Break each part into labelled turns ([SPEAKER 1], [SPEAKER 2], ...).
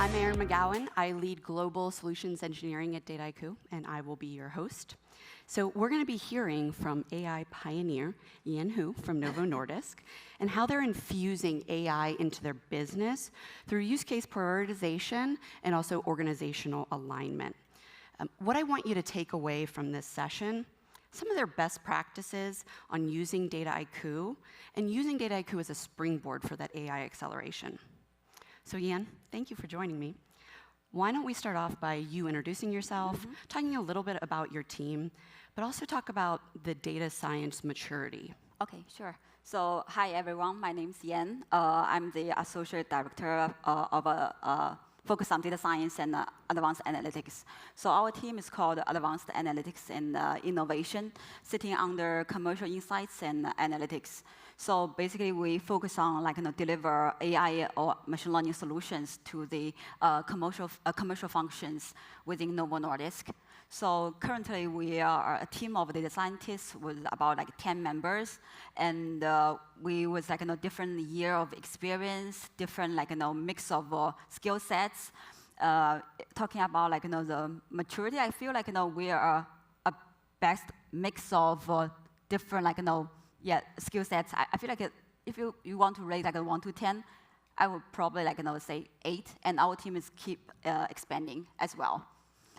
[SPEAKER 1] I'm Erin McGowan. I lead Global Solutions Engineering at Dataiku, and I will be your host. So we're going to be hearing from AI pioneer Erin Hu from Novo Nordisk and how they're infusing AI into their business through use case prioritization and also organizational alignment. What I want you to take away from this session, some of their best practices on using Dataiku and using Dataiku as a springboard for that AI acceleration. So Erin, thank you for joining me. Why don't we start off by you introducing yourself, talking a little bit about your team, but also talk about the data science maturity.
[SPEAKER 2] Okay, sure. So hi, everyone. My name's Erin. I'm the Associate Director of focus on data science and advanced analytics. So our team is called Advanced Analytics and Innovation, sitting under commercial insights and analytics. So basically, we focus on deliver AI or machine learning solutions to the commercial functions within Novo Nordisk. So currently, we are a team of data scientists with about 10 members, and we with different year of experience, different mix of skill sets. Talking about the maturity, I feel we are a best mix of different skill sets. I feel if you want to rate 1 to 10, I would probably say 8, and our team is keep expanding as well.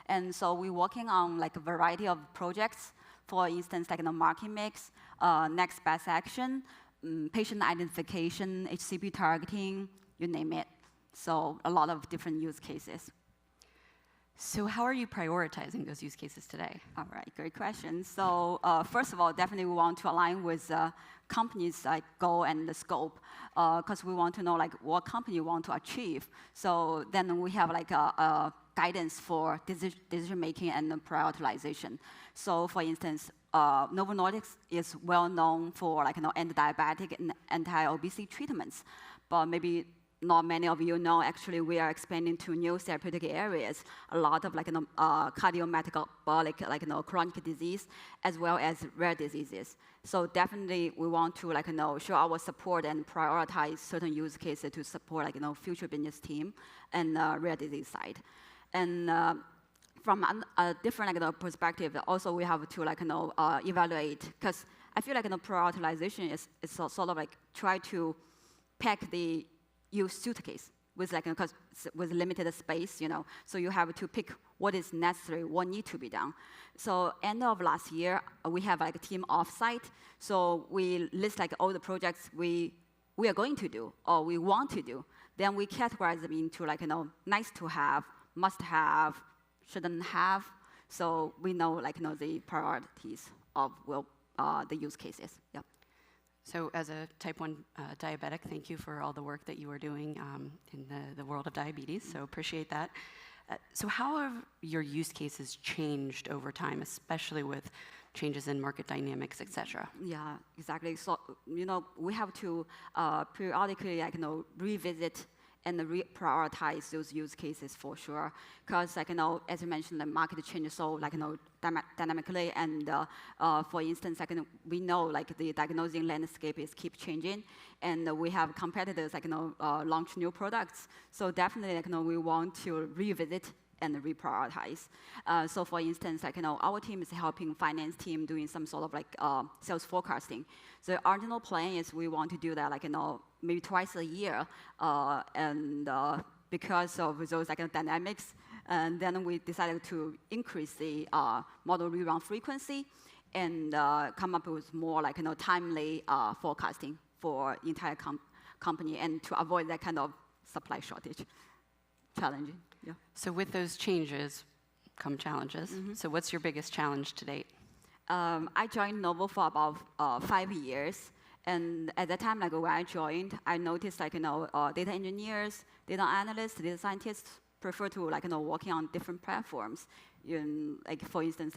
[SPEAKER 2] And so we're working on a variety of projects. For instance, market mix, next best action, patient identification, HCP targeting, you name it. So a lot of different use cases.
[SPEAKER 1] So how are you prioritizing those use cases today?
[SPEAKER 2] All right, great question. So first of all, definitely we want to align with companies' goal and the scope, because we want to know what company you want to achieve. So then we have a guidance for decision making and prioritization. So for instance, Novo Nordisk is well known for anti-diabetic and anti-obesity treatments, but maybe not many of you know, actually, we are expanding to new therapeutic areas, a lot of cardiometabolic, chronic disease, as well as rare diseases. So definitely, we want to show our support and prioritize certain use cases to support future business team and rare disease side. And from a different perspective, also we have to evaluate, because I feel prioritization is sort of try to pack the use case with with limited space, so you have to pick what is necessary, what need to be done. So end of last year, we have a team offsite, so we list all the projects we are going to do or we want to do. Then we categorize them into nice to have, must have, shouldn't have. So we know the priorities of the use cases. Yeah.
[SPEAKER 1] So as a type 1 diabetic, thank you for all the work that you are doing in the world of diabetes, so appreciate that. So how have your use cases changed over time, especially with changes in market dynamics, et cetera?
[SPEAKER 2] Yeah, exactly. So, we have to periodically revisit and reprioritize those use cases for sure. Because as you mentioned, the market changes so dynamically, and for instance, we know the diagnosing landscape is keep changing, and we have competitors launch new products. So definitely we want to revisit and reprioritize. So for instance, our team is helping finance team doing some sort of sales forecasting. So the original plan is we want to do that maybe twice a year, and because of those dynamics, and then we decided to increase the model rerun frequency and come up with more timely forecasting for entire company, and to avoid that kind of supply shortage challenging. Yeah.
[SPEAKER 1] So with those changes come challenges. So what's your biggest challenge to date?
[SPEAKER 2] I joined Novo for about 5 years. And at that time, when I joined, I noticed data engineers, data analysts, data scientists prefer to working on different platforms. For instance,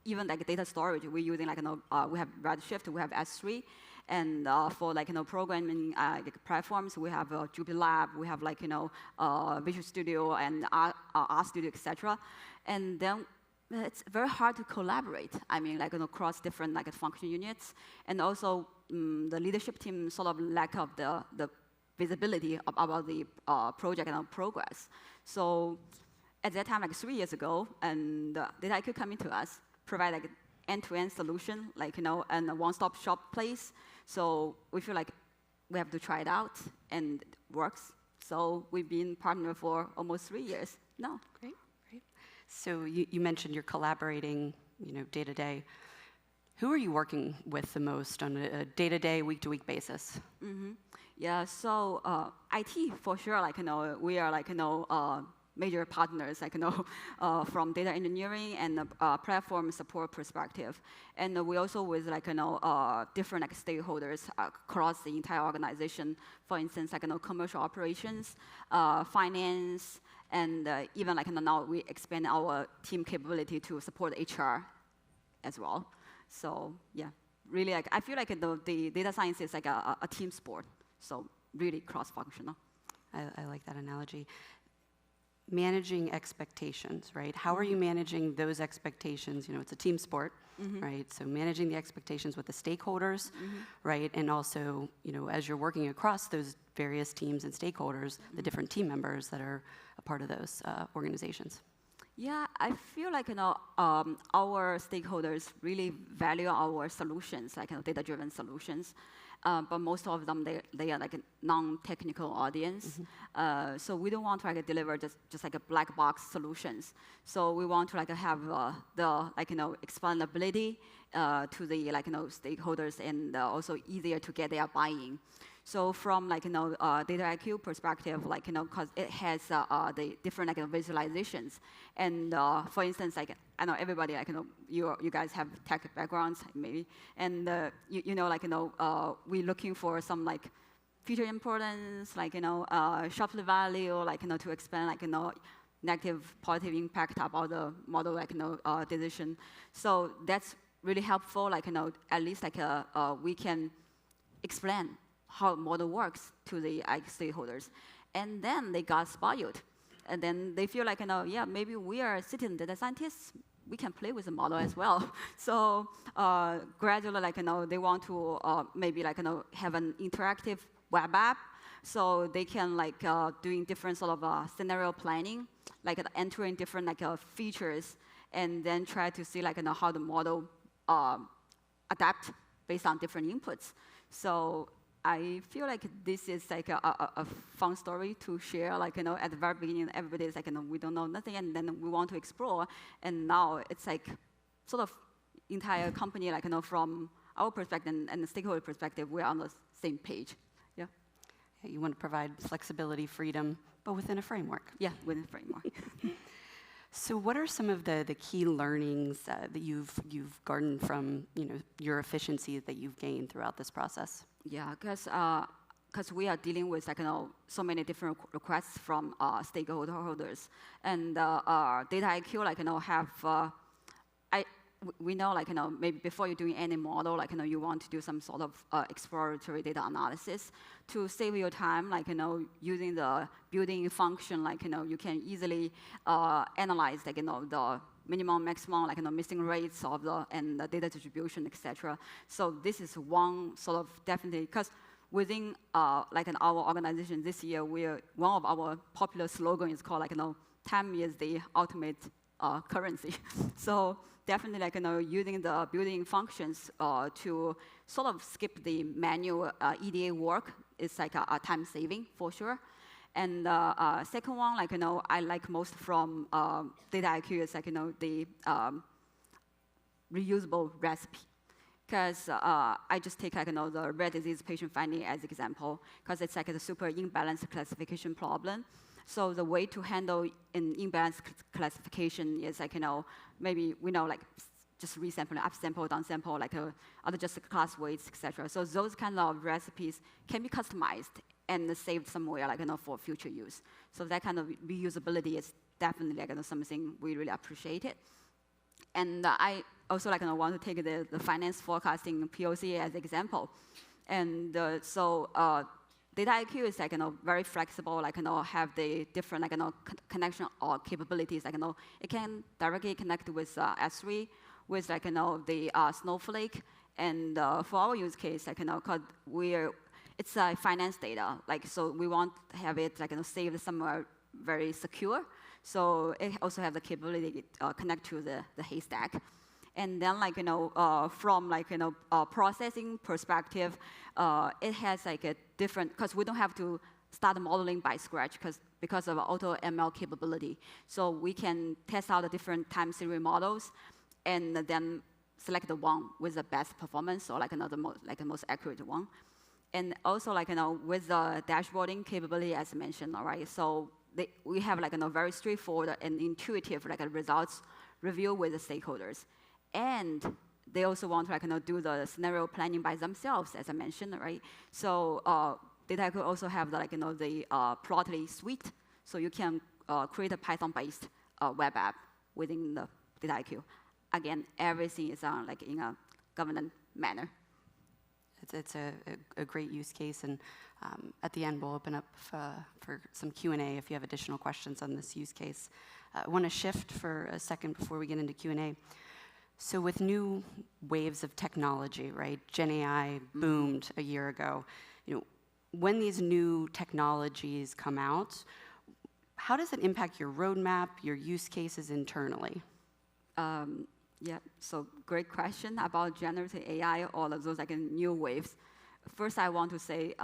[SPEAKER 2] even data storage, we're using we have Redshift, we have S3, and for programming platforms, we have Jupyter Lab, we have Visual Studio and R Studio, etc. And then it's very hard to collaborate. I mean, across different function units, and also the leadership team sort of lack of the visibility about the project and progress. So at that time, like 3 years ago, and Dataiku coming to us, provide like end-to-end solution, like and a one-stop shop place. So we feel like we have to try it out, and it works. So we've been partner for almost 3 years now.
[SPEAKER 1] Great, great. So you mentioned you're collaborating, day to day. Who are you working with the most on a day-to-day, week-to-week basis?
[SPEAKER 2] Mm-hmm. Yeah, so IT for sure, we are major partners, from data engineering and platform support perspective. And we also with different stakeholders across the entire organization. For instance, commercial operations, finance, and even now we expand our team capability to support HR as well. So yeah, really I feel like the data science is like a team sport. So really cross-functional.
[SPEAKER 1] I like that analogy. Managing expectations, right? How are you managing those expectations? It's a team sport, right? So managing the expectations with the stakeholders, right? And also, as you're working across those various teams and stakeholders, the different team members that are a part of those organizations.
[SPEAKER 2] Yeah, I feel like our stakeholders really value our solutions, data-driven solutions. But most of them, they are like a non-technical audience. So we don't want to deliver just like a black box solutions. So we want to have the explainability to the stakeholders, and also easier to get their buy-in. So from Dataiku perspective, because it has the different
[SPEAKER 1] visualizations,
[SPEAKER 2] and for instance, I know everybody, you guys have tech backgrounds maybe, and we're looking for some feature importance, Shapley value, to explain negative, positive impact about the model, decision. So that's really helpful. At least we can explain how model works to the stakeholders, and then they got spoiled, and then they feel yeah, maybe we are citizen data scientists, we can play with the model as well. So gradually, they want to maybe have an interactive web app, so they can doing different sort of scenario planning, entering different features, and then try to see how the model adapt based on different inputs. So I feel like this is a fun story to share. At the very beginning, everybody is we don't know nothing, and then we want to explore. And now it's sort of entire company, from our perspective and the stakeholder perspective, we're on the same page. Yeah.
[SPEAKER 1] You want to provide flexibility, freedom, but within a framework.
[SPEAKER 2] Yeah, within a framework.
[SPEAKER 1] So what are some of the key learnings that you've garnered from your efficiency that you've gained throughout this process?
[SPEAKER 2] Yeah, because we are dealing with so many different requests from stakeholders, and Dataiku have we know maybe before you're doing any model you want to do some sort of exploratory data analysis to save your time using the building function you can easily analyze the minimum, maximum, missing rates of and the data distribution, etc. So this is one sort of definitely, because within in our organization this year, one of our popular slogan is called time is the ultimate currency. So definitely using the building functions to sort of skip the manual EDA work is a time saving for sure. And second one, I like most from Dataiku is the reusable recipe. Because I just take the rare disease patient finding as example, because it's a super imbalanced classification problem. So the way to handle an imbalanced classification is maybe we know just resample, upsample, downsample, other just class weights, etc. So those kind of recipes can be customized and saved somewhere for future use. So that kind of reusability is definitely something we really appreciate it. And I also want to take the finance forecasting POC as example. And so Dataiku is very flexible, have the different connection or capabilities. It can directly connect with S3, with the Snowflake, and for our use case, because it's finance data. Like, so we want to have it like saved somewhere very secure. So it also has the capability to connect to the haystack. And then, like, from like, processing perspective, it has like a different, because we don't have to start modeling by scratch because of auto ML capability. So we can test out the different time series models and then select the one with the best performance or like the most accurate one. And also, like, with the dashboarding capability, as mentioned, all right, so we have like very straightforward and intuitive like results review with the stakeholders. And they also want to like, do the scenario planning by themselves, as I mentioned, right? So Dataiku also have the, like, the Plotly suite, so you can create a Python-based web app within the Dataiku. Again, everything is like in a governance manner.
[SPEAKER 1] It's a great use case, and at the end we'll open up for some Q&A if you have additional questions on this use case. I want to shift for a second before we get into Q&A. So with new waves of technology, right? Gen AI boomed a year ago. When these new technologies come out, how does it impact your roadmap, your use cases internally?
[SPEAKER 2] Yeah, so great question about generative AI, all of those like new waves. First, I want to say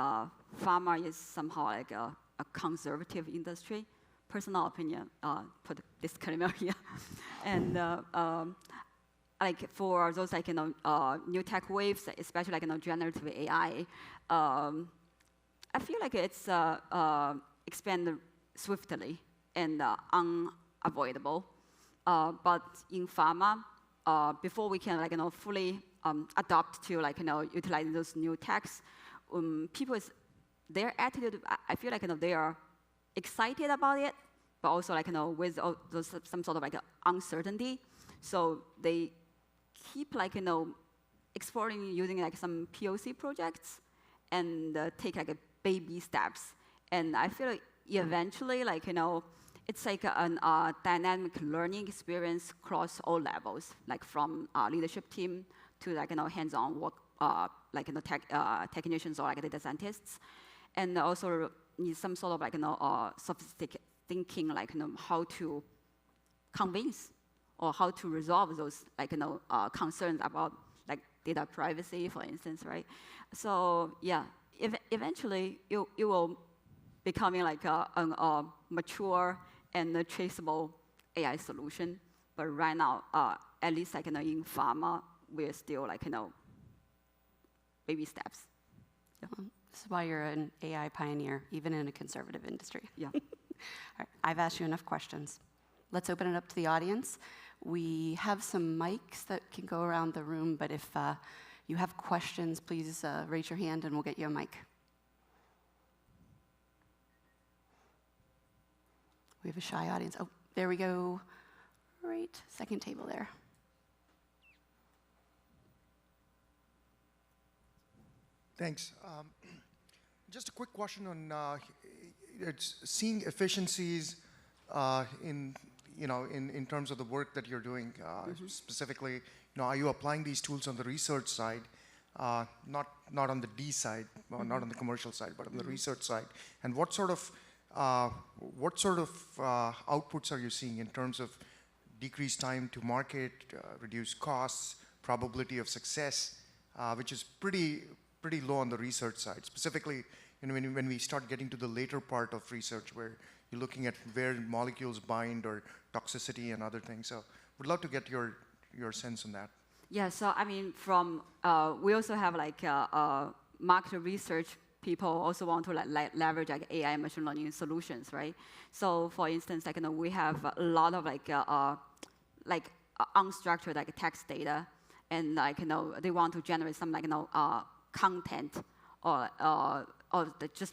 [SPEAKER 2] pharma is somehow like a conservative industry. Personal opinion, put disclaimer here. And like for those like new tech waves, especially like generative AI, I feel like it's expand swiftly and unavoidable. But in pharma, before we can like fully adopt to like utilize those new techs, their attitude, I feel like they are excited about it, but also like with some sort of like uncertainty. So they keep like exploring using like some POC projects and take like baby steps. And I feel like eventually like it's like a dynamic learning experience across all levels, like from leadership team to like hands-on work, like technicians or like data scientists, and also need some sort of like sophisticated thinking, like how to convince or how to resolve those like concerns about like data privacy, for instance, right? So yeah, eventually it will becoming like a mature and a traceable AI solution. But right now, at least like in pharma, we're still like baby steps.
[SPEAKER 1] Yeah. This is why you're an AI pioneer, even in a conservative industry.
[SPEAKER 2] Yeah.
[SPEAKER 1] All right, I've asked you enough questions. Let's open it up to the audience. We have some mics that can go around the room, but if you have questions, please raise your hand and we'll get you a mic. We have a shy audience. Oh, there we go. Right, second table there.
[SPEAKER 3] Thanks. Just a quick question on seeing efficiencies in terms of the work that you're doing. Specifically, are you applying these tools on the research side, not on the D side, or not on the commercial side, but on the research side? And what sort of outputs are you seeing in terms of decreased time to market, reduced costs, probability of success, which is pretty low on the research side. Specifically, when we start getting to the later part of research, where you're looking at where molecules bind or toxicity and other things. So, would love to get your sense on that.
[SPEAKER 2] Yeah. So I mean, we also have like market research. People also want to leverage like AI and machine learning solutions, right? So for instance, like we have a lot of like unstructured like text data, and like they want to generate some like content or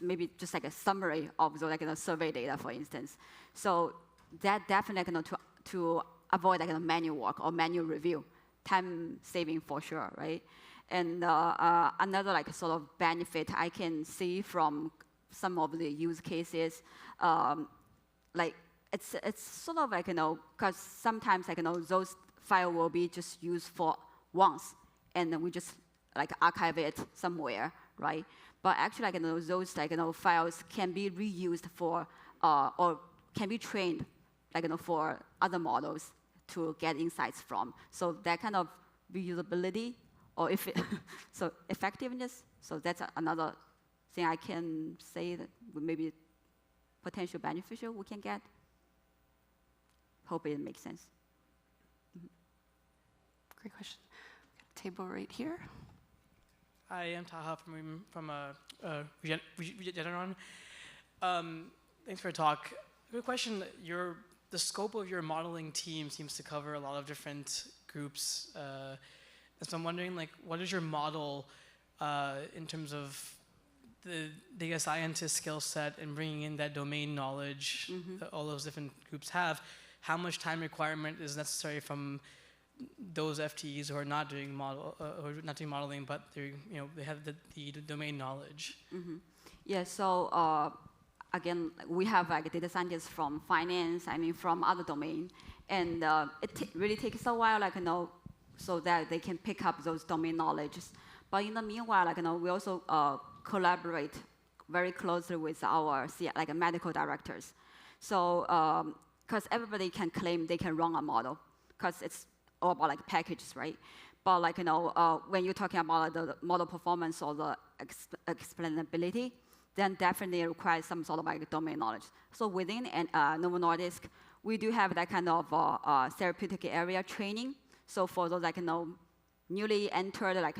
[SPEAKER 2] maybe just like a summary of the like survey data, for instance. So that definitely to avoid like manual work or manual review, time saving for sure, right? And another like sort of benefit I can see from some of the use cases, like it's sort of like because sometimes like those file will be just used for once, and then we just like archive it somewhere, right? But actually, like, those like, files can be reused for or can be trained like, for other models to get insights from. So that kind of reusability or if it so effectiveness. So that's another thing I can say that maybe potential beneficial we can get. Hope it makes sense.
[SPEAKER 1] Great question. Got a table right here.
[SPEAKER 4] I am Taha from Regeneron. Thanks for your talk. Good question. The scope of your modeling team seems to cover a lot of different groups. And so I'm wondering, like, what is your model in terms of the data scientist skill set and bringing in that domain knowledge that all those different groups have? How much time requirement is necessary from those FTEs who are not doing modeling, but they have the domain knowledge?
[SPEAKER 2] Yeah. So again, we have like data scientists from finance. I mean, from other domain, and it really takes a while, like so that they can pick up those domain knowledges. But in the meanwhile, like we also collaborate very closely with our like medical directors. So because everybody can claim they can run a model, because it's all about like packages, right? But like when you're talking about the model performance or the explainability, then definitely it requires some sort of like domain knowledge. So within Novo Nordisk, we do have that kind of therapeutic area training. So for those like newly entered like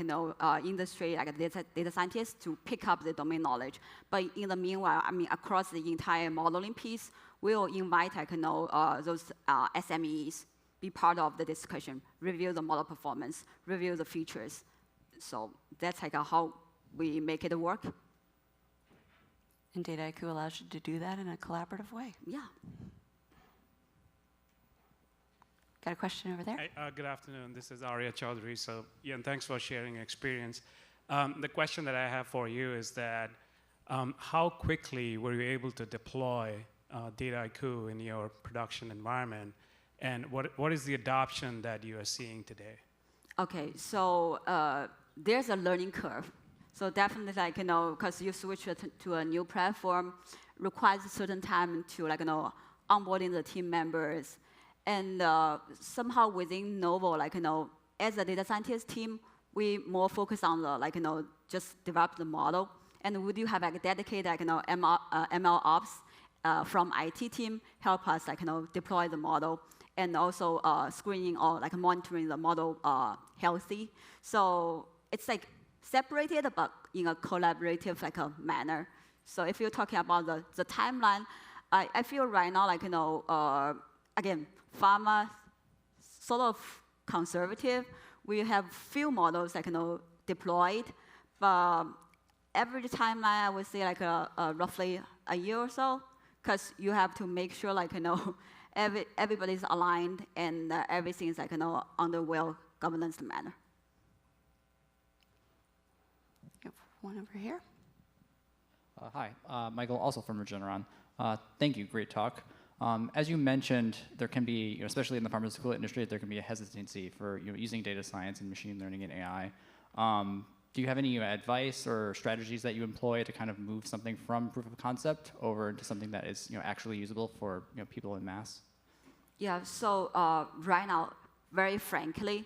[SPEAKER 2] industry like data scientists to pick up the domain knowledge. But in the meanwhile, I mean across the entire modeling piece, we'll invite like those SMEs be part of the discussion, review the model performance, review the features. So that's like how we make it work.
[SPEAKER 1] And Dataiku allows you to do that in a collaborative way.
[SPEAKER 2] Yeah.
[SPEAKER 1] Got a question over there?
[SPEAKER 5] Hi, good afternoon. This is Arya Chaudhary. So, Ian, thanks for sharing your experience. The question that I have for you is that how quickly were you able to deploy Dataiku in your production environment? And what is the adoption that you are seeing today?
[SPEAKER 2] Okay, so there's a learning curve. So definitely, like because you switch to a new platform, requires a certain time to like onboarding the team members, and somehow within Novo, like as a data scientist team, we more focus on the like just develop the model, and we do have like a dedicated like ML ops from IT team help us like deploy the model, and also screening or like monitoring the model healthy. So it's like separated, but in a collaborative like a manner. So if you're talking about the timeline, I feel right now like again, pharma sort of conservative. We have few models like deployed, but average timeline I would say like roughly a year or so, because you have to make sure like everybody's aligned and everything is like under well governance manner.
[SPEAKER 1] One over here.
[SPEAKER 6] Hi, Michael, also from Regeneron. Thank you, great talk. As you mentioned, there can be, especially in the pharmaceutical industry, there can be a hesitancy for using data science and machine learning and AI. Do you have any advice or strategies that you employ to kind of move something from proof of concept over into something that is actually usable for people en masse?
[SPEAKER 2] Yeah. So right now, very frankly,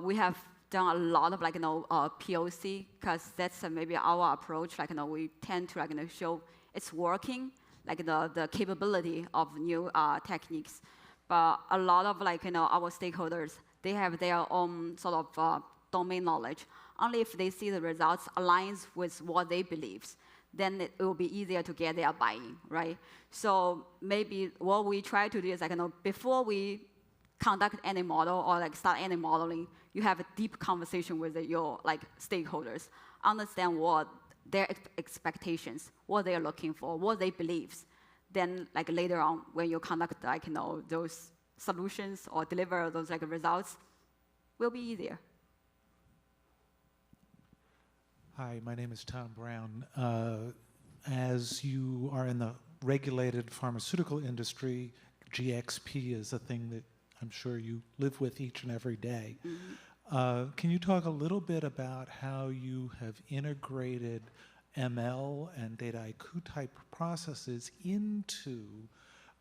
[SPEAKER 2] we have done a lot of like POC, because that's maybe our approach. Like we tend to like show it's working, like the capability of new techniques. But a lot of like our stakeholders, they have their own sort of domain knowledge. Only if they see the results aligns with what they believe, then it will be easier to get their buy-in, right? So maybe what we try to do is like before we conduct any model or like start any modeling, you have a deep conversation with your like stakeholders, understand what their expectations, what they're looking for, what they believe. Then like later on, when you conduct like those solutions or deliver those like results, will be easier.
[SPEAKER 7] Hi, my name is Tom Brown. As you are in the regulated pharmaceutical industry, GXP is a thing that I'm sure you live with each and every day. Can you talk a little bit about how you have integrated ML and Dataiku type processes into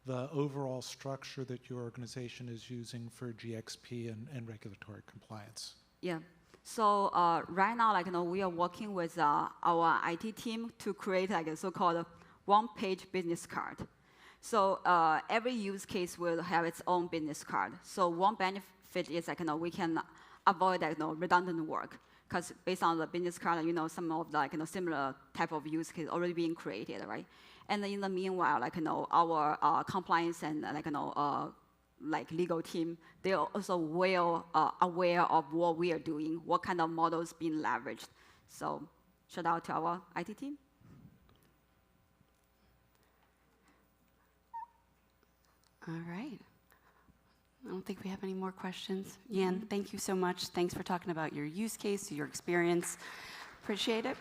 [SPEAKER 7] the overall structure that your organization is using for GXP and regulatory compliance?
[SPEAKER 2] Yeah. So right now, we are working with our IT team to create a so-called one-page business card. So every use case will have its own business card. So one benefit is we can avoid redundant work, because based on the business card, some of the similar type of use case already being created, right? And in the meanwhile, our compliance and legal team, they are also well aware of what we are doing, what kind of models being leveraged. So shout out to our IT team.
[SPEAKER 1] All right. I don't think we have any more questions. Yan, thank you so much. Thanks for talking about your use case, your experience. Appreciate it.